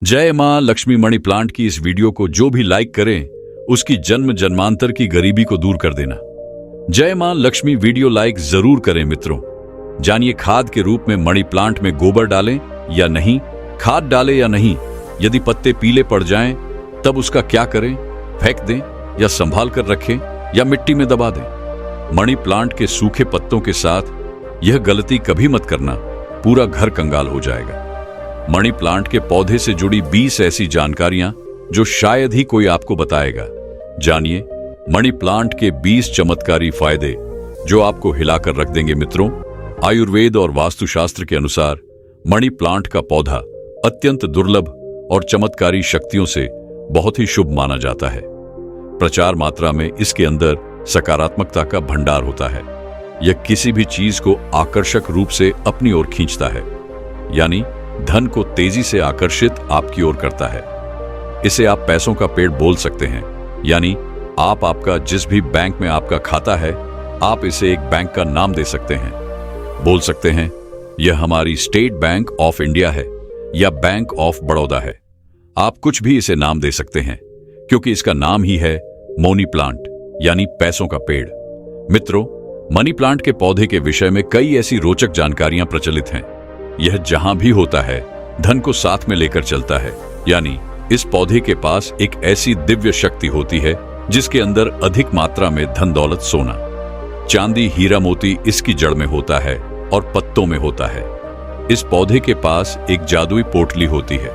जय मां लक्ष्मी मणि प्लांट की इस वीडियो को जो भी लाइक करें उसकी जन्म जन्मांतर की गरीबी को दूर कर देना। जय मां लक्ष्मी वीडियो लाइक जरूर करें मित्रों। जानिए खाद के रूप में मणि प्लांट में गोबर डालें या नहीं, खाद डालें या नहीं, यदि पत्ते पीले पड़ जाएं तब उसका क्या करें, फेंक दें या संभाल कर रखें या मिट्टी में दबा दें। मणि प्लांट के सूखे पत्तों के साथ यह गलती कभी मत करना, पूरा घर कंगाल हो जाएगा। मणि प्लांट के पौधे से जुड़ी 20 ऐसी जानकारियां जो शायद ही कोई आपको बताएगा। जानिए मणि प्लांट के 20 चमत्कारी फायदे जो आपको हिलाकर रख देंगे मित्रों। आयुर्वेद और वास्तुशास्त्र के अनुसार मणि प्लांट का पौधा अत्यंत दुर्लभ और चमत्कारी शक्तियों से बहुत ही शुभ माना जाता है। प्रचुर मात्रा में इसके अंदर सकारात्मकता का भंडार होता है। यह किसी भी चीज को आकर्षक रूप से अपनी ओर खींचता है, यानी धन को तेजी से आकर्षित आपकी ओर करता है। इसे आप पैसों का पेड़ बोल सकते हैं, यानी आपका जिस भी बैंक में आपका खाता है आप इसे एक बैंक का नाम दे सकते हैं। बोल सकते हैं यह हमारी स्टेट बैंक ऑफ इंडिया है या बैंक ऑफ बड़ौदा है। आप कुछ भी इसे नाम दे सकते हैं क्योंकि इसका नाम ही है मनी प्लांट, यानी पैसों का पेड़। मित्रों, मनी प्लांट के पौधे के विषय में कई ऐसी रोचक जानकारियां प्रचलित हैं। यह जहां भी होता है धन को साथ में लेकर चलता है, यानी इस पौधे के पास एक ऐसी दिव्य शक्ति होती है जिसके अंदर अधिक मात्रा में धन दौलत, सोना चांदी, हीरा मोती इसकी जड़ में होता है और पत्तों में होता है। इस पौधे के पास एक जादुई पोटली होती है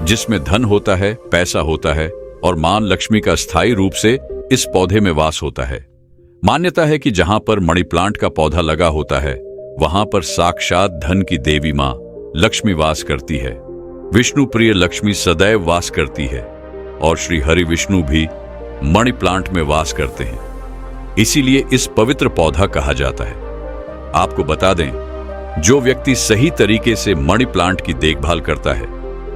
जिसमें धन होता है, पैसा होता है और मां लक्ष्मी का स्थायी रूप से इस पौधे में वास होता है। मान्यता है कि जहां पर मणि प्लांट का पौधा लगा होता है वहां पर साक्षात धन की देवी मां लक्ष्मी वास करती है। विष्णु प्रिय लक्ष्मी सदैव वास करती है और श्री हरि विष्णु भी मणि प्लांट में वास करते हैं, इसीलिए इस पवित्र पौधा कहा जाता है। आपको बता दें, जो व्यक्ति सही तरीके से मणि प्लांट की देखभाल करता है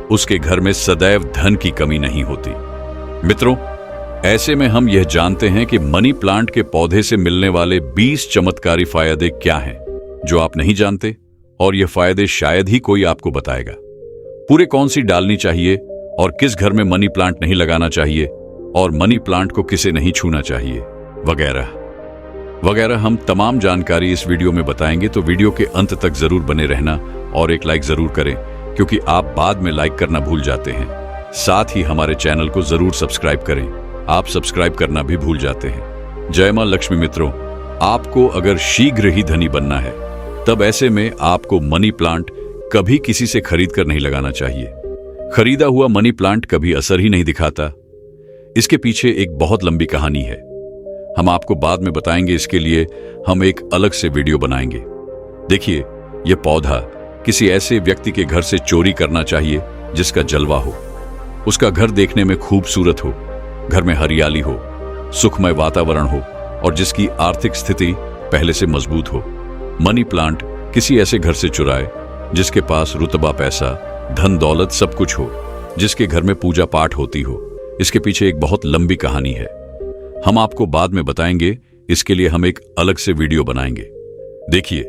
उसके घर में सदैव धन की कमी नहीं होती। मित्रों, ऐसे में हम यह जानते हैं कि मनी प्लांट के पौधे से मिलने वाले 20 चमत्कारी फायदे क्या हैं जो आप नहीं जानते, और यह फायदे शायद ही कोई आपको बताएगा। पूरे कौन सी डालनी चाहिए और किस घर में मनी प्लांट नहीं लगाना चाहिए और मनी प्लांट को किसे नहीं छूना चाहिए, वगैरह वगैरह हम तमाम जानकारी इस वीडियो में बताएंगे। तो वीडियो के अंत तक जरूर बने रहना और एक लाइक जरूर करें क्योंकि आप बाद में लाइक करना भूल जाते हैं। साथ ही हमारे चैनल को जरूर सब्सक्राइब करें, आप सब्सक्राइब करना भी भूल जाते हैं। जय मां लक्ष्मी मित्रों, आपको अगर शीघ्र ही धनी बनना है तब ऐसे में आपको मनी प्लांट कभी किसी से खरीद कर नहीं लगाना चाहिए। खरीदा हुआ मनी प्लांट कभी असर ही नहीं दिखाता। इसके पीछे एक बहुत लंबी कहानी है, हम आपको बाद में बताएंगे। इसके लिए हम एक अलग से वीडियो बनाएंगे। देखिए, यह पौधा किसी ऐसे व्यक्ति के घर से चोरी करना चाहिए जिसका जलवा हो, उसका घर देखने में खूबसूरत हो, घर में हरियाली हो, सुखमय वातावरण हो और जिसकी आर्थिक स्थिति पहले से मजबूत हो। मनी प्लांट किसी ऐसे घर से चुराए जिसके पास रुतबा, पैसा, धन दौलत सब कुछ हो, जिसके घर में पूजा पाठ होती हो। इसके पीछे एक बहुत लंबी कहानी है, हम आपको बाद में बताएंगे। इसके लिए हम एक अलग से वीडियो बनाएंगे। देखिए,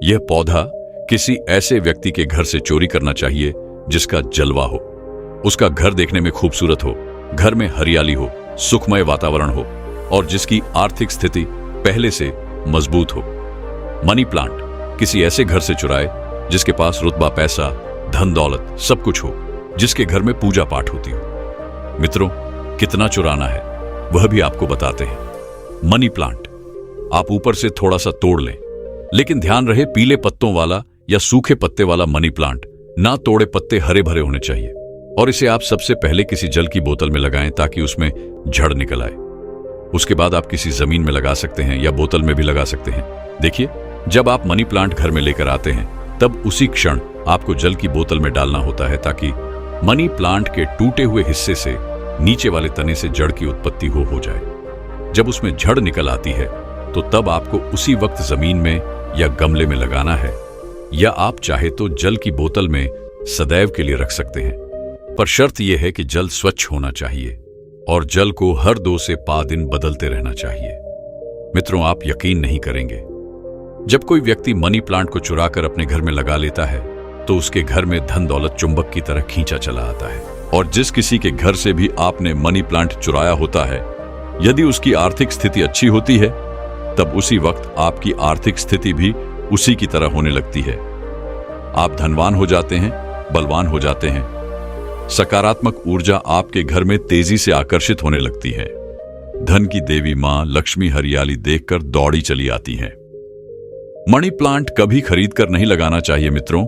यह पौधा किसी ऐसे व्यक्ति के घर से चोरी करना चाहिए जिसका जलवा हो, उसका घर देखने में खूबसूरत हो, घर में हरियाली हो, सुखमय वातावरण हो और जिसकी आर्थिक स्थिति पहले से मजबूत हो। मनी प्लांट किसी ऐसे घर से चुराए जिसके पास रुतबा, पैसा, धन दौलत सब कुछ हो, जिसके घर में पूजा पाठ होती हो। मित्रों, कितना चुराना है वह भी आपको बताते हैं। मनी प्लांट आप ऊपर से थोड़ा सा तोड़ लें, लेकिन ध्यान रहे पीले पत्तों वाला या सूखे पत्ते वाला मनी प्लांट ना, तोड़े पत्ते हरे भरे होने चाहिए। और इसे आप सबसे पहले किसी जल की बोतल में लगाएं ताकि उसमें झड़ निकल आए। उसके बाद आप किसी जमीन में लगा सकते हैं या बोतल में भी लगा सकते हैं। देखिए, जब आप मनी प्लांट घर में लेकर आते हैं तब उसी क्षण आपको जल की बोतल में डालना होता है ताकि मनी प्लांट के टूटे हुए हिस्से से नीचे वाले तने से जड़ की उत्पत्ति हो जाए। जब उसमें जड़ निकल आती है तो तब आपको उसी वक्त जमीन में या गमले में लगाना है, या आप चाहे तो जल की बोतल में सदैव के लिए रख सकते हैं। पर शर्त यह है कि जल स्वच्छ होना चाहिए और जल को हर 2 से 5 दिन बदलते रहना चाहिए। मित्रों, आप यकीन नहीं करेंगे, जब कोई व्यक्ति मनी प्लांट को चुराकर अपने घर में लगा लेता है तो उसके घर में धन दौलत चुंबक की तरह खींचा चला आता है। और जिस किसी के घर से भी आपने मनी प्लांट चुराया होता है, यदि उसकी आर्थिक स्थिति अच्छी होती है, तब उसी वक्त आपकी आर्थिक स्थिति भी उसी की तरह होने लगती है। आप धनवान हो जाते हैं, बलवान हो जाते हैं। सकारात्मक ऊर्जा आपके घर में तेजी से आकर्षित होने लगती है। धन की देवी मां लक्ष्मी हरियाली देखकर दौड़ी चली आती हैं। मनी प्लांट कभी खरीद कर नहीं लगाना चाहिए मित्रों।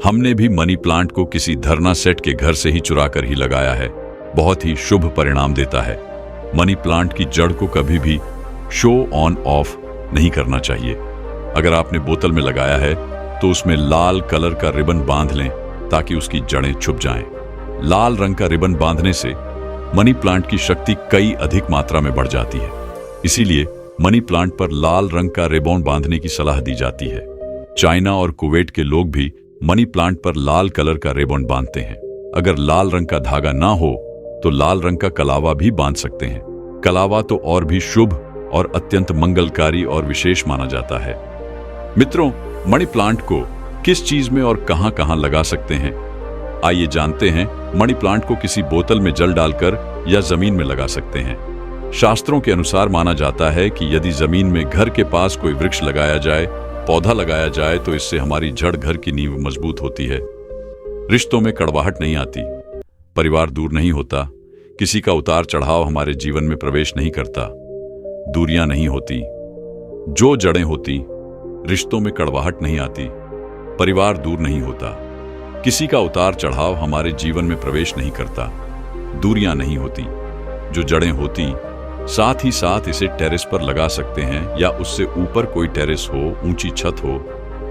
हमने भी मनी प्लांट को किसी धरना सेट के घर से ही चुरा कर ही लगाया है। बहुत ही शुभ परिणाम देता है। मनी प्लांट की जड़ को कभी भी शो ऑन ऑफ नहीं करना चाहिए। अगर आपने बोतल में लगाया है तो उसमें लाल कलर का रिबन बांध लें ताकि उसकी जड़ें छुप जाएं। लाल रंग का रिबन बांधने से मनी प्लांट की शक्ति कई अधिक मात्रा में बढ़ जाती है। इसीलिए मनी प्लांट पर लाल रंग का रिबन बांधने की सलाह दी जाती है। चाइना और कुवैत के लोग भी मनी प्लांट पर लाल कलर का रिबन बांधते हैं। अगर लाल रंग का धागा ना हो तो लाल रंग का कलावा भी बांध सकते हैं। कलावा तो और भी शुभ और अत्यंत मंगलकारी और विशेष माना जाता है। मित्रों, मनी प्लांट को किस चीज में और कहां कहां लगा सकते हैं, आइए जानते हैं। मनी प्लांट को किसी बोतल में जल डालकर या जमीन में लगा सकते हैं। शास्त्रों के अनुसार माना जाता है कि यदि जमीन में घर के पास कोई वृक्ष लगाया जाए, पौधा लगाया जाए, तो इससे हमारी जड़ घर की नींव मजबूत होती है। रिश्तों में कड़वाहट नहीं आती, परिवार दूर नहीं होता, किसी का उतार चढ़ाव हमारे जीवन में प्रवेश नहीं करता, दूरियां नहीं होती। जो जड़ें होती, रिश्तों में कड़वाहट नहीं आती, परिवार दूर नहीं होता, किसी का उतार चढ़ाव हमारे जीवन में प्रवेश नहीं करता, दूरियां नहीं होती। जो जड़ें होती, साथ ही साथ इसे टेरेस पर लगा सकते हैं या उससे ऊपर कोई टेरेस हो, ऊंची छत हो,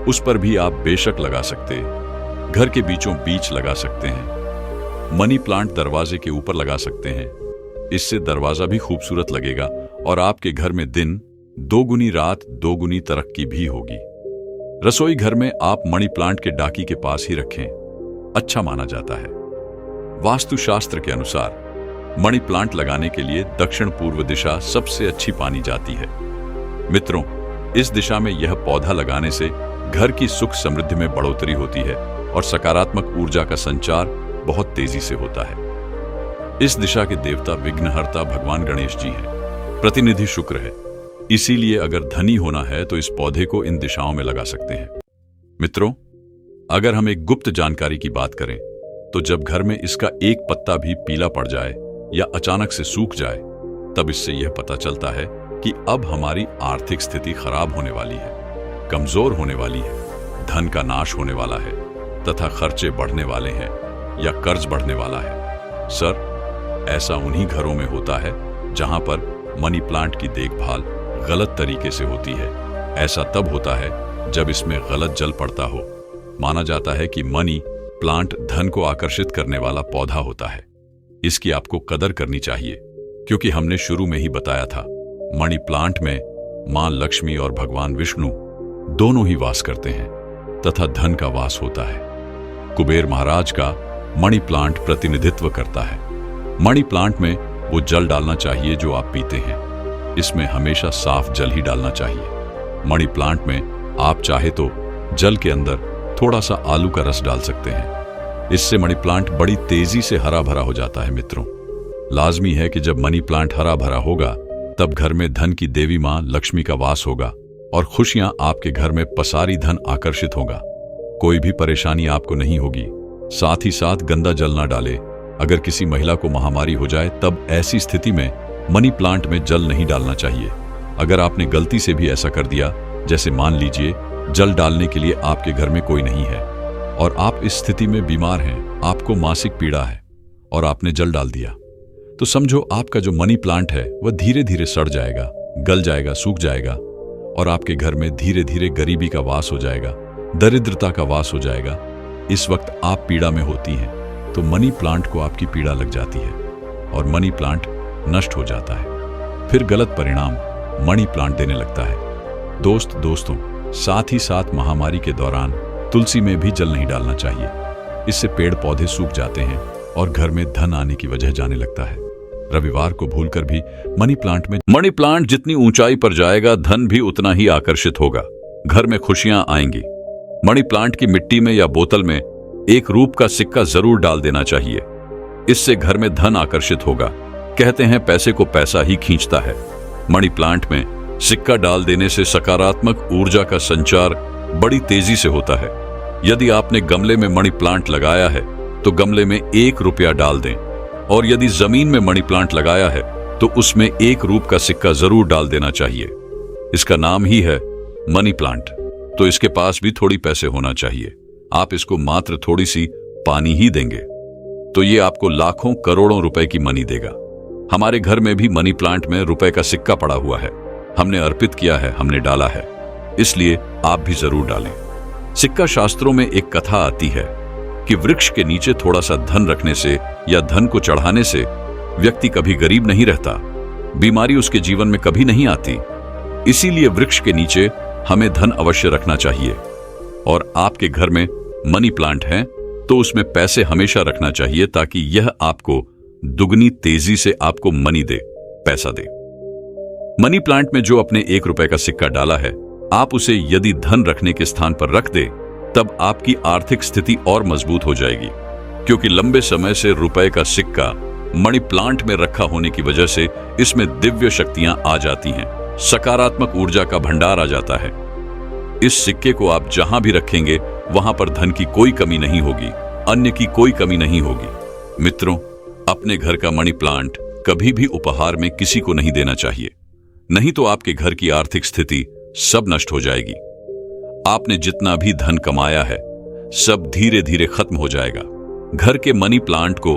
उस पर भी आप बेशक लगा सकते। घर के बीचों बीच लगा सकते हैं। मनी प्लांट दरवाजे के ऊपर लगा सकते हैं। इससे दरवाजा भी खूबसूरत लगेगा और आपके घर में दिन दोगुनी रात दोगुनी तरक्की भी होगी। रसोई घर में आप मनी प्लांट के डाकी के पास ही रखें, अच्छा माना जाता है। वास्तुशास्त्र के अनुसार मनी प्लांट लगाने के लिए दक्षिण पूर्व दिशा सबसे अच्छी मानी जाती है। मित्रों, इस दिशा में यह पौधा लगाने से घर की सुख समृद्धि में बढ़ोतरी होती है और सकारात्मक ऊर्जा का संचार बहुत तेजी से होता है। इस दिशा के देवता विघ्नहर्ता भगवान गणेश जी हैं। प्रतिनिधि शुक्र है। इसीलिए अगर धनी होना है तो इस पौधे को इन दिशाओं में लगा सकते हैं। मित्रों, अगर हम एक गुप्त जानकारी की बात करें तो जब घर में इसका एक पत्ता भी पीला पड़ जाए या अचानक से सूख जाए, तब इससे यह पता चलता है कि अब हमारी आर्थिक स्थिति खराब होने वाली है, कमजोर होने वाली है, धन का नाश होने वाला है तथा खर्चे बढ़ने वाले हैं या कर्ज बढ़ने वाला है। सर, ऐसा उन्हीं घरों में होता है जहां पर मनी प्लांट की देखभाल गलत तरीके से होती है। ऐसा तब होता है जब इसमें गलत जल पड़ता हो। माना जाता है कि मनी प्लांट धन को आकर्षित करने वाला पौधा होता है। इसकी आपको कदर करनी चाहिए, क्योंकि हमने शुरू में ही बताया था, मनी प्लांट में मां लक्ष्मी और भगवान विष्णु दोनों ही वास करते हैं तथा धन का वास होता है। कुबेर महाराज का मनी प्लांट प्रतिनिधित्व करता है। मनी प्लांट में वो जल डालना चाहिए जो आप पीते हैं। इसमें हमेशा साफ जल ही डालना चाहिए। मनी प्लांट में आप चाहे तो जल के अंदर थोड़ा सा आलू का रस डाल सकते हैं। इससे मनी प्लांट बड़ी तेजी से हरा भरा हो जाता है। मित्रों, लाजमी है कि जब मनी प्लांट हरा भरा होगा तब घर में धन की देवी मां लक्ष्मी का वास होगा और खुशियां आपके घर में पसारी धन आकर्षित होगा। कोई भी परेशानी आपको नहीं होगी। साथ ही साथ गंदा जल ना डाले। अगर किसी महिला को महामारी हो जाए तब ऐसी स्थिति में मनी प्लांट में जल नहीं डालना चाहिए। अगर आपने गलती से भी ऐसा कर दिया, जैसे मान लीजिए जल डालने के लिए आपके घर में कोई नहीं है और आप इस स्थिति में बीमार हैं, आपको मासिक पीड़ा है और आपने जल डाल दिया, तो समझो आपका जो मनी प्लांट है वह धीरे धीरे सड़ जाएगा, गल जाएगा, सूख जाएगा और आपके घर में धीरे धीरे गरीबी का वास हो जाएगा, दरिद्रता का वास हो जाएगा। इस वक्त आप पीड़ा में होती हैं तो मनी प्लांट को आपकी पीड़ा लग जाती है और मनी प्लांट नष्ट हो जाता है। फिर गलत परिणाम मनी प्लांट देने लगता है। दोस्तों, साथ ही साथ महामारी के दौरान तुलसी में भी जल नहीं डालना चाहिए। इससे पेड़ पौधे सूख जाते हैं और घर में धन आने की वजह जाने लगता है। रविवार को भूलकर भी मनी प्लांट जितनी ऊंचाई पर जाएगा, धन भी उतना ही आकर्षित होगा। घर में खुशियां आएंगी। मनी प्लांट की मिट्टी में या बोतल में एक रूप का सिक्का जरूर डाल देना चाहिए। इससे घर में धन आकर्षित होगा। कहते हैं पैसे को पैसा ही खींचता है। मनी प्लांट में सिक्का डाल देने से सकारात्मक ऊर्जा का संचार बड़ी तेजी से होता है। यदि आपने गमले में मनी प्लांट लगाया है तो गमले में 1 रुपया डाल दें, और यदि जमीन में मनी प्लांट लगाया है तो उसमें 1 रूप का सिक्का जरूर डाल देना चाहिए। इसका नाम ही है मनी प्लांट, तो इसके पास भी थोड़ी पैसे होना चाहिए। आप इसको मात्र थोड़ी सी पानी ही देंगे तो ये आपको लाखों करोड़ों रुपए की मनी देगा। हमारे घर में भी मनी प्लांट में रुपए का सिक्का पड़ा हुआ है। हमने अर्पित किया है, हमने डाला है, इसलिए आप भी जरूर डालें। सिक्का शास्त्रों में एक कथा आती है कि वृक्ष के नीचे थोड़ा सा धन रखने से या धन को चढ़ाने से व्यक्ति कभी गरीब नहीं रहता, बीमारी उसके जीवन में कभी नहीं आती। इसीलिए वृक्ष के नीचे हमें धन अवश्य रखना चाहिए। और आपके घर में मनी प्लांट है तो उसमें पैसे हमेशा रखना चाहिए, ताकि यह आपको दुगनी तेजी से आपको मनी दे, पैसा दे। मनी प्लांट में जो अपने 1 रुपए का सिक्का डाला है, आप उसे यदि धन रखने के स्थान पर रख दे, तब आपकी आर्थिक स्थिति और मजबूत हो जाएगी, क्योंकि लंबे समय से रुपए का सिक्का मनी प्लांट में रखा होने की वजह से इसमें दिव्य शक्तियां आ जाती हैं, सकारात्मक ऊर्जा का भंडार आ जाता है। इस सिक्के को आप जहां भी रखेंगे वहां पर धन की कोई कमी नहीं होगी, अन्य की कोई कमी नहीं होगी। मित्रों, अपने घर का मनी प्लांट कभी भी उपहार में किसी को नहीं देना चाहिए, नहीं तो आपके घर की आर्थिक स्थिति सब नष्ट हो जाएगी। आपने जितना भी धन कमाया है सब धीरे धीरे खत्म हो जाएगा। घर के मनी प्लांट को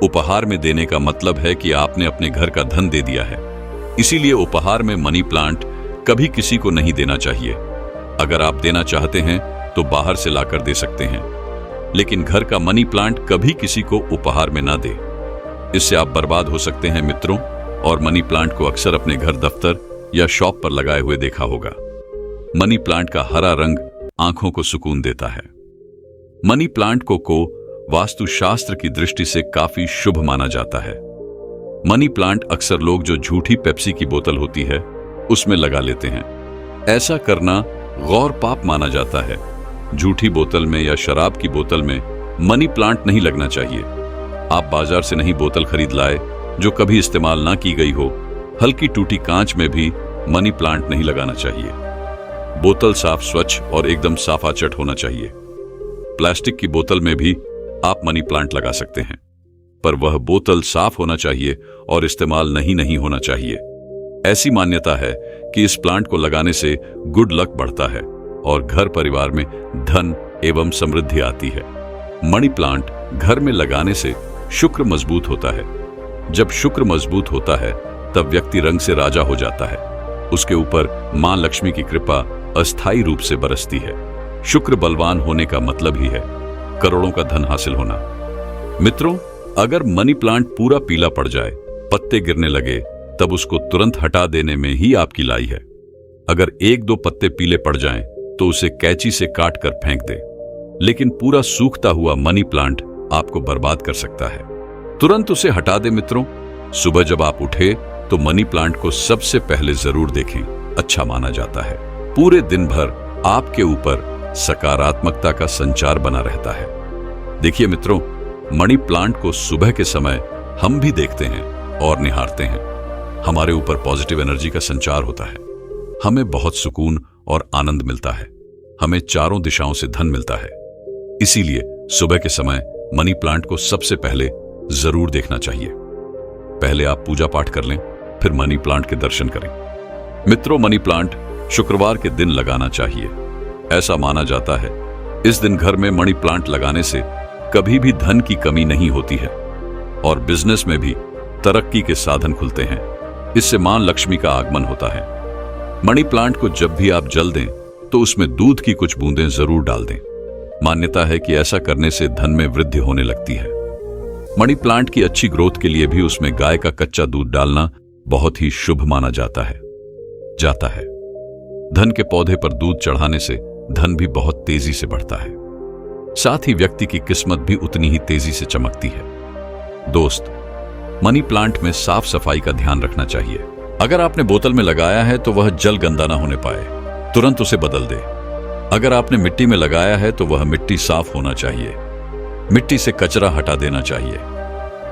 उपहार में देने का मतलब है कि आपने अपने घर का धन दे दिया है। इसीलिए उपहार में मनी प्लांट कभी किसी को नहीं देना चाहिए। अगर आप देना चाहते हैं तो बाहर से लाकर दे सकते हैं, लेकिन घर का मनी प्लांट कभी किसी को उपहार में ना दे, इससे आप बर्बाद हो सकते हैं मित्रों। और मनी प्लांट को अक्सर अपने घर, दफ्तर या शॉप पर लगाए हुए देखा होगा। मनी प्लांट का हरा रंग आंखों को सुकून देता है। मनी प्लांट को वास्तुशास्त्र की दृष्टि से काफी शुभ माना जाता है। मनी प्लांट अक्सर लोग जो झूठी पेप्सी की बोतल होती है उसमें लगा लेते हैं। ऐसा करना गौर पाप माना जाता है। झूठी बोतल में या शराब की बोतल में मनी प्लांट नहीं लगना चाहिए। आप बाजार से नहीं बोतल खरीद लाए जो कभी इस्तेमाल ना की गई हो। हल्की टूटी कांच में भी मनी प्लांट नहीं लगाना चाहिए। बोतल साफ, स्वच्छ और एकदम साफाचट होना चाहिए। प्लास्टिक की बोतल में भी आप मनी प्लांट लगा सकते हैं, पर वह बोतल साफ होना चाहिए और इस्तेमाल नहीं होना चाहिए। ऐसी मान्यता है कि इस प्लांट को लगाने से गुड लक बढ़ता है और घर परिवार में धन एवं समृद्धि आती है। मनी प्लांट घर में लगाने से शुक्र मजबूत होता है। जब शुक्र मजबूत होता है तब व्यक्ति रंग से राजा हो जाता है। उसके ऊपर मां लक्ष्मी की कृपा अस्थायी रूप से बरसती है। शुक्र बलवान होने का मतलब ही है करोड़ों का धन हासिल होना। मित्रों, अगर मनी प्लांट पूरा पीला पड़ जाए, पत्ते गिरने लगे, तब उसको तुरंत हटा देने में ही आपकी लाई है। अगर 1-2 पत्ते पीले पड़ जाएं, तो उसे कैंची से काट कर फेंक दे, लेकिन पूरा सूखता हुआ मनी प्लांट आपको बर्बाद कर सकता है। तुरंत उसे हटा दे मित्रों। सुबह जब आप उठे तो मनी प्लांट को सबसे पहले जरूर देखें, अच्छा माना जाता है। पूरे दिन भर आपके ऊपर सकारात्मकता का संचार बना रहता है। देखिए मित्रों, मनी प्लांट को सुबह के समय हम भी देखते हैं और निहारते हैं। हमारे ऊपर पॉजिटिव एनर्जी का संचार होता है। हमें बहुत सुकून और आनंद मिलता है। हमें चारों दिशाओं से धन मिलता है। इसीलिए सुबह के समय मनी प्लांट को सबसे पहले जरूर देखना चाहिए। पहले आप पूजा पाठ कर लें, फिर मनी प्लांट के दर्शन करें। मित्रों, मनी प्लांट शुक्रवार के दिन लगाना चाहिए। ऐसा माना जाता है इस दिन घर में मनी प्लांट लगाने से कभी भी धन की कमी नहीं होती है और बिजनेस में भी तरक्की के साधन खुलते हैं। इससे मां लक्ष्मी का आगमन होता है। मनी प्लांट को जब भी आप जल दें तो उसमें दूध की कुछ बूंदें जरूर डाल दें। मान्यता है कि ऐसा करने से धन में वृद्धि होने लगती है। मनी प्लांट की अच्छी ग्रोथ के लिए भी उसमें गाय का कच्चा दूध डालना बहुत ही शुभ माना जाता है। धन के पौधे पर दूध चढ़ाने से धन भी बहुत तेजी से बढ़ता है। साथ ही व्यक्ति की किस्मत भी उतनी ही तेजी से चमकती है। दोस्त, मनी प्लांट में साफ सफाई का ध्यान रखना चाहिए। अगर आपने बोतल में लगाया है तो वह जल गंदा ना होने पाए, तुरंत उसे बदल दे। अगर आपने मिट्टी में लगाया है तो वह मिट्टी साफ होना चाहिए। मिट्टी से कचरा हटा देना चाहिए।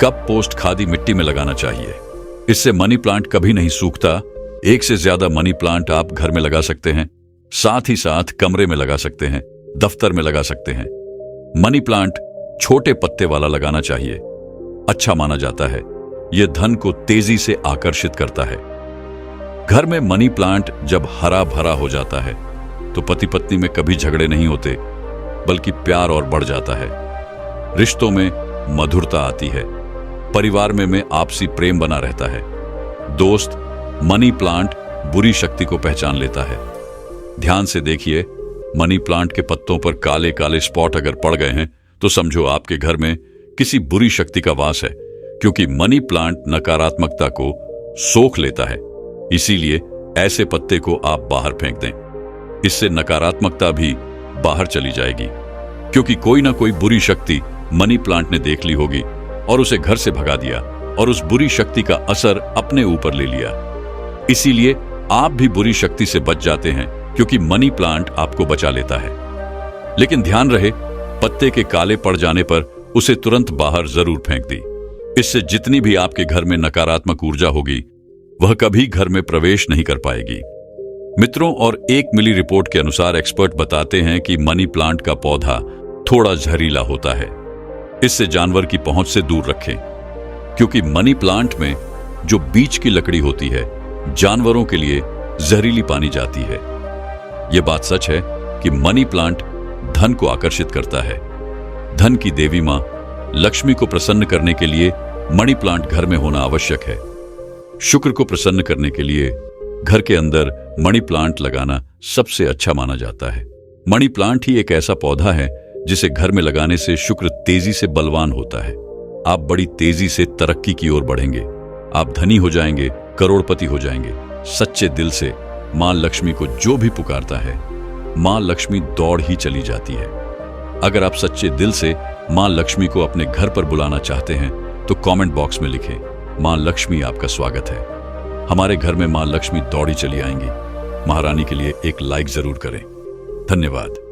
कब पोस्ट खादी मिट्टी में लगाना चाहिए। इससे मनी प्लांट कभी नहीं सूखता। एक से ज्यादा मनी प्लांट आप घर में लगा सकते हैं, साथ ही साथ कमरे में लगा सकते हैं, दफ्तर में लगा सकते हैं। मनी प्लांट छोटे पत्ते वाला लगाना चाहिए, अच्छा माना जाता है। यह धन को तेजी से आकर्षित करता है। घर में मनी प्लांट जब हरा भरा हो जाता है तो पति पत्नी में कभी झगड़े नहीं होते, बल्कि प्यार और बढ़ जाता है। रिश्तों में मधुरता आती है, परिवार में आपसी प्रेम बना रहता है। दोस्त, मनी प्लांट बुरी शक्ति को पहचान लेता है। ध्यान से देखिए, मनी प्लांट के पत्तों पर काले काले स्पॉट अगर पड़ गए हैं तो समझो आपके घर में किसी बुरी शक्ति का वास है, क्योंकि मनी प्लांट नकारात्मकता को सोख लेता है। इसीलिए ऐसे पत्ते को आप बाहर फेंक दें। इससे नकारात्मकता भी बाहर चली जाएगी, क्योंकि कोई ना कोई बुरी शक्ति मनी प्लांट ने देख ली होगी और उसे घर से भगा दिया और उस बुरी शक्ति का असर अपने ऊपर ले लिया। इसीलिए आप भी बुरी शक्ति से बच जाते हैं, क्योंकि मनी प्लांट आपको बचा लेता है। लेकिन ध्यान रहे, पत्ते के काले पड़ जाने पर उसे तुरंत बाहर जरूर फेंक दी। इससे जितनी भी आपके घर में नकारात्मक ऊर्जा होगी वह कभी घर में प्रवेश नहीं कर पाएगी। मित्रों, और एक मिली रिपोर्ट के अनुसार एक्सपर्ट बताते हैं कि मनी प्लांट का पौधा थोड़ा जहरीला होता है। इससे जानवर की पहुंच से दूर रखें, क्योंकि मनी प्लांट में जो बीच की लकड़ी होती है जानवरों के लिए जहरीली पानी जाती है। यह बात सच है कि मनी प्लांट धन को आकर्षित करता है। धन की देवी मां लक्ष्मी को प्रसन्न करने के लिए मनी प्लांट घर में होना आवश्यक है। शुक्र को प्रसन्न करने के लिए घर के अंदर मनी प्लांट लगाना सबसे अच्छा माना जाता है। मनी प्लांट ही एक ऐसा पौधा है जिसे घर में लगाने से शुक्र तेजी से बलवान होता है। आप बड़ी तेजी से तरक्की की ओर बढ़ेंगे। आप धनी हो जाएंगे, करोड़पति हो जाएंगे। सच्चे दिल से मां लक्ष्मी को जो भी पुकारता है, मां लक्ष्मी दौड़ ही चली जाती है। अगर आप सच्चे दिल से मां लक्ष्मी को अपने घर पर बुलाना चाहते हैं तो कमेंट बॉक्स में लिखें, मां लक्ष्मी आपका स्वागत है। हमारे घर में मां लक्ष्मी दौड़ी चली आएंगी। महारानी के लिए एक लाइक जरूर करें। धन्यवाद।